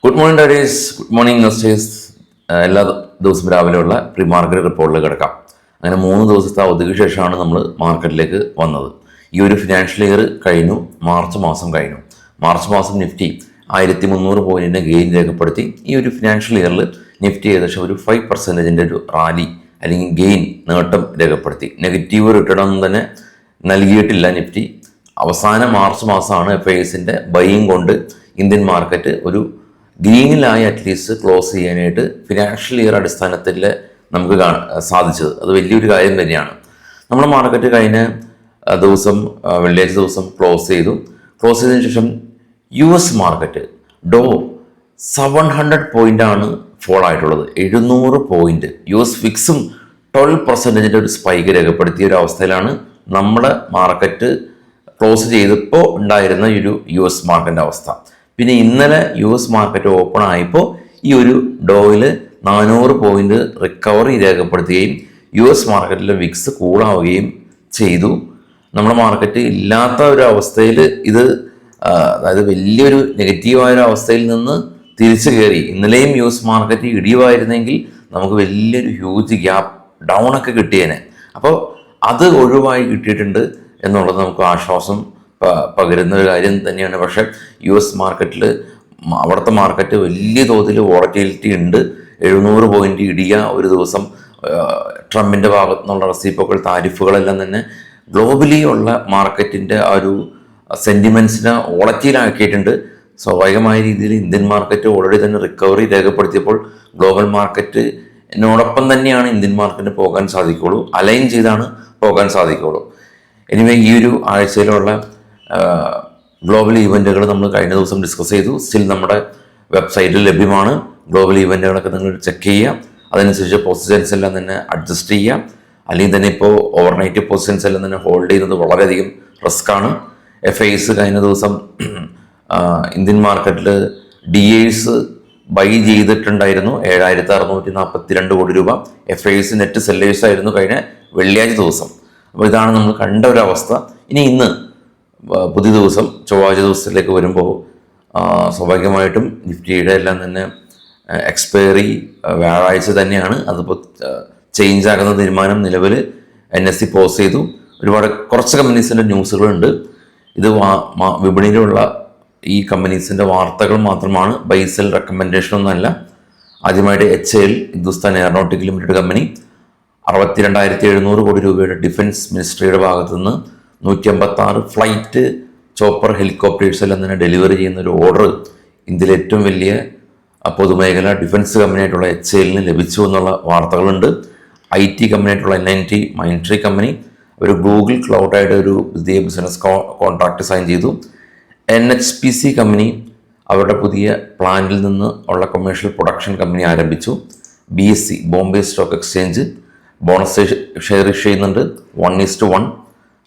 Good morning daddies, good morning investors. എല്ലാ ദിവസവും രാവിലെയുള്ള പ്രീ മാർക്കറ്റ് റിപ്പോർട്ടിലേക്ക് കിടക്കാം. അങ്ങനെ 3 ദിവസത്തെ അവധിക്ക് ശേഷമാണ് നമ്മൾ മാർക്കറ്റിലേക്ക് വന്നത്. ഈ ഒരു ഫിനാൻഷ്യൽ ഇയർ കഴിഞ്ഞു, മാർച്ച് മാസം കഴിഞ്ഞു. മാർച്ച് മാസം നിഫ്റ്റി 1300 പോയിന്റിൻ്റെ ഗെയിൻ രേഖപ്പെടുത്തി. ഈ ഒരു ഫിനാൻഷ്യൽ ഇയറിൽ നിഫ്റ്റി ഏകദേശം ഒരു 5% ഒരു റാലി അല്ലെങ്കിൽ ഗെയിൻ നേട്ടം രേഖപ്പെടുത്തി. നെഗറ്റീവ് റിട്ടേൺ ഒന്നും തന്നെ നൽകിയിട്ടില്ല നിഫ്റ്റി. അവസാന മാർച്ച് മാസമാണ് FISന്റെ ബൈയിങ് കൊണ്ട് ഇന്ത്യൻ മാർക്കറ്റ് ഒരു ഗ്രീനിലായി അറ്റ്ലീസ്റ്റ് ക്ലോസ് ചെയ്യാനായിട്ട് ഫിനാൻഷ്യൽ ഇയർ അടിസ്ഥാനത്തിൽ നമുക്ക് സാധിച്ചത്. അത് വലിയൊരു കാര്യം തന്നെയാണ്. നമ്മുടെ മാർക്കറ്റ് കഴിഞ്ഞ ദിവസം വെള്ളിയാഴ്ച ദിവസം ക്ലോസ് ചെയ്തതിന് ശേഷം US മാർക്കറ്റ് ഡോ 700 പോയിൻ്റാണ് ഫോൾ ആയിട്ടുള്ളത്. 700 പോയിന്റ്. US ഫിക്സും 12% ഒരു സ്പൈക്ക് രേഖപ്പെടുത്തിയ ഒരു അവസ്ഥയിലാണ് നമ്മുടെ മാർക്കറ്റ് ക്ലോസ് ചെയ്തപ്പോൾ ഉണ്ടായിരുന്ന ഈ ഒരു US മാർക്കറ്റിൻ്റെ അവസ്ഥ. പിന്നെ ഇന്നലെ US മാർക്കറ്റ് ഓപ്പൺ ആയപ്പോൾ ഈ ഒരു ഡോയിൽ 400 പോയിന്റ് റിക്കവറി രേഖപ്പെടുത്തുകയും US മാർക്കറ്റിലെ വിക്സ് കൂളാവുകയും ചെയ്തു. നമ്മുടെ മാർക്കറ്റ് ഇല്ലാത്ത ഒരു അവസ്ഥയിൽ ഇത് അതായത് വലിയൊരു നെഗറ്റീവായൊരു അവസ്ഥയിൽ നിന്ന് തിരിച്ചു കയറി. ഇന്നലെയും US മാർക്കറ്റ് ഇടിവായിരുന്നെങ്കിൽ നമുക്ക് വലിയൊരു ഹ്യൂജ് ഗ്യാപ്പ് ഡൗൺ ഒക്കെ കിട്ടിയേനെ. അപ്പോൾ അത് ഒഴിവായി കിട്ടിയിട്ടുണ്ട് എന്നുള്ളത് നമുക്ക് ആശ്വാസം പകരുന്ന ഒരു കാര്യം തന്നെയാണ്. പക്ഷേ US മാർക്കറ്റിൽ അവിടുത്തെ മാർക്കറ്റ് വലിയ തോതിൽ വോളറ്റിലിറ്റി ഉണ്ട്. 700 പോയിന്റ് ഇടിയ ഒരു ദിവസം. ട്രംപിൻ്റെ ഭാഗത്തു നിന്നുള്ള റെസിപ്രോക്കൽ താരിഫുകളെല്ലാം തന്നെ ഗ്ലോബലി ഉള്ള മാർക്കറ്റിൻ്റെ ആ ഒരു സെൻറ്റിമെൻറ്റ്സിനെ വോളറ്റിലാക്കിയിട്ടുണ്ട്. സ്വാഭാവികമായ രീതിയിൽ ഇന്ത്യൻ മാർക്കറ്റ് ഓൾറെഡി തന്നെ റിക്കവറി രേഖപ്പെടുത്തിയപ്പോൾ ഗ്ലോബൽ മാർക്കറ്റിനോടൊപ്പം തന്നെയാണ് ഇന്ത്യൻ മാർക്കറ്റിന് പോകാൻ സാധിക്കുകയുള്ളൂ. അലൈൻ ചെയ്താണ് പോകാൻ സാധിക്കുകയുള്ളൂ. എനിവേ ഈ ഒരു ആഴ്ചയിലുള്ള ഗ്ലോബൽ ഇവൻറ്റുകൾ നമ്മൾ കഴിഞ്ഞ ദിവസം ഡിസ്കസ് ചെയ്തു. സ്റ്റിൽ നമ്മുടെ വെബ്സൈറ്റിൽ ലഭ്യമാണ്. ഗ്ലോബൽ ഇവൻറ്റുകളൊക്കെ നിങ്ങൾ ചെക്ക് ചെയ്യുക. അതനുസരിച്ച് പൊസിഷൻസ് എല്ലാം തന്നെ അഡ്ജസ്റ്റ് ചെയ്യുക. അല്ലെങ്കിൽ തന്നെ ഇപ്പോൾ ഓവർനൈറ്റ് പൊസിഷൻസ് എല്ലാം തന്നെ ഹോൾഡ് ചെയ്യുന്നത് വളരെയധികം റിസ്ക്കാണ്. FIS കഴിഞ്ഞ ദിവസം ഇന്ത്യൻ മാർക്കറ്റിൽ DAs ബൈ ചെയ്തിട്ടുണ്ടായിരുന്നു 7642 കോടി രൂപ. FIS നെറ്റ് സെല്ലേഴ്സ് ആയിരുന്നു കഴിഞ്ഞ വെള്ളിയാഴ്ച ദിവസം. അപ്പോൾ ഇതാണ് നമ്മൾ കണ്ട ഒരവസ്ഥ. ഇന്ന് പുതിയ ദിവസം ചൊവ്വാഴ്ച ദിവസത്തിലേക്ക് വരുമ്പോൾ സ്വാഭാവികമായിട്ടും നിഫ്റ്റിയുടെ എല്ലാം തന്നെ എക്സ്പയറി വ്യാഴാഴ്ച തന്നെയാണ്. അതിപ്പോൾ ചേഞ്ച് ആകുന്ന തീരുമാനം നിലവിൽ NSE പോസ് ചെയ്തു. കുറച്ച് കമ്പനീസിൻ്റെ ന്യൂസുകളുണ്ട്. ഇത് വിപണിയിലുള്ള ഈ കമ്പനീസിൻ്റെ വാർത്തകൾ മാത്രമാണ്, ബൈസെൽ റെക്കമെൻഡേഷൻ ഒന്നുമല്ല. ആദ്യമായിട്ട് HAL Hindustan aeronautical limited company 62,700 കോടി രൂപയുടെ ഡിഫൻസ് മിനിസ്ട്രിയുടെ ഭാഗത്തു നിന്ന് 156 ഫ്ലൈറ്റ് ചോപ്പർ ഹെലികോപ്റ്റേഴ്സ് എല്ലാം തന്നെ ഡെലിവറി ചെയ്യുന്ന ഒരു ഓർഡർ ഇന്ത്യയിലെ ഏറ്റവും വലിയ പൊതുമേഖല ഡിഫൻസ് കമ്പനിയായിട്ടുള്ള HALന് ലഭിച്ചു എന്നുള്ള വാർത്തകളുണ്ട്. IT കമ്പനിയായിട്ടുള്ള NIT മൈൻട്രി കമ്പനി ഒരു ഗൂഗിൾ ക്ലൗഡായിട്ട് ഒരു പുതിയ ബിസിനസ് കോൺട്രാക്ട് സൈൻ ചെയ്തു. NHPC കമ്പനി അവരുടെ പുതിയ പ്ലാന്റിൽ നിന്ന് ഉള്ള കൊമേഴ്ഷ്യൽ പ്രൊഡക്ഷൻ കമ്പനി ആരംഭിച്ചു. BSE Bombay stock exchange bonus share issue ചെയ്യുന്നുണ്ട് 1:1.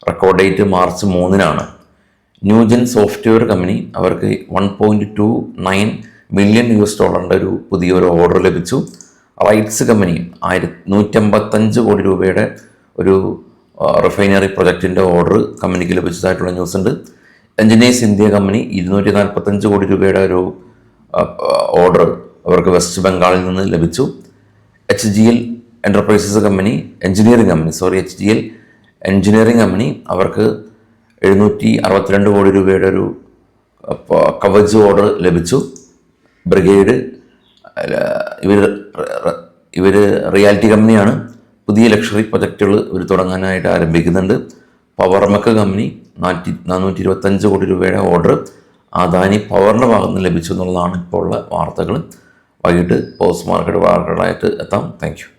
Record date March 3 new gen software company അവർക്ക് $1.29 മില്യൺ ഒരു പുതിയൊരു ഓർഡർ ലഭിച്ചു. റൈറ്റ്സ് കമ്പനി 155 കോടി രൂപയുടെ ഒരു റിഫൈനറി പ്രൊജക്റ്റിൻ്റെ ഓർഡർ കമ്പനിക്ക് ലഭിച്ചതായിട്ടുള്ള ന്യൂസ് ഉണ്ട്. എഞ്ചിനീയേഴ്സ് ഇന്ത്യ കമ്പനി 245 കോടി രൂപയുടെ ഒരു ഓർഡർ അവർക്ക് വെസ്റ്റ് ബംഗാളിൽ നിന്ന് ലഭിച്ചു. HGL enterprises company HGL engineering company അവർക്ക് 762 കോടി രൂപയുടെ ഒരു കവച് ഓർഡർ ലഭിച്ചു. ബ്രിഗേഡ് ഇവർ റിയാലിറ്റി കമ്പനിയാണ്. പുതിയ ലക്ഷറി പ്രൊജക്റ്റുകൾ ഇവർ തുടങ്ങാനായിട്ട് ആരംഭിക്കുന്നുണ്ട്. പവർമെക്ക് കമ്പനി 425 കോടി രൂപയുടെ ഓർഡർ അദാനി പവറിൻ്റെ ഭാഗത്ത് നിന്ന് ലഭിച്ചു എന്നുള്ളതാണ് ഇപ്പോൾ ഉള്ള വാർത്തകൾ. വൈകിട്ട് പോസ്റ്റ് മാർക്കറ്റ് വാർത്തകളായിട്ട് എത്താം. Thank you.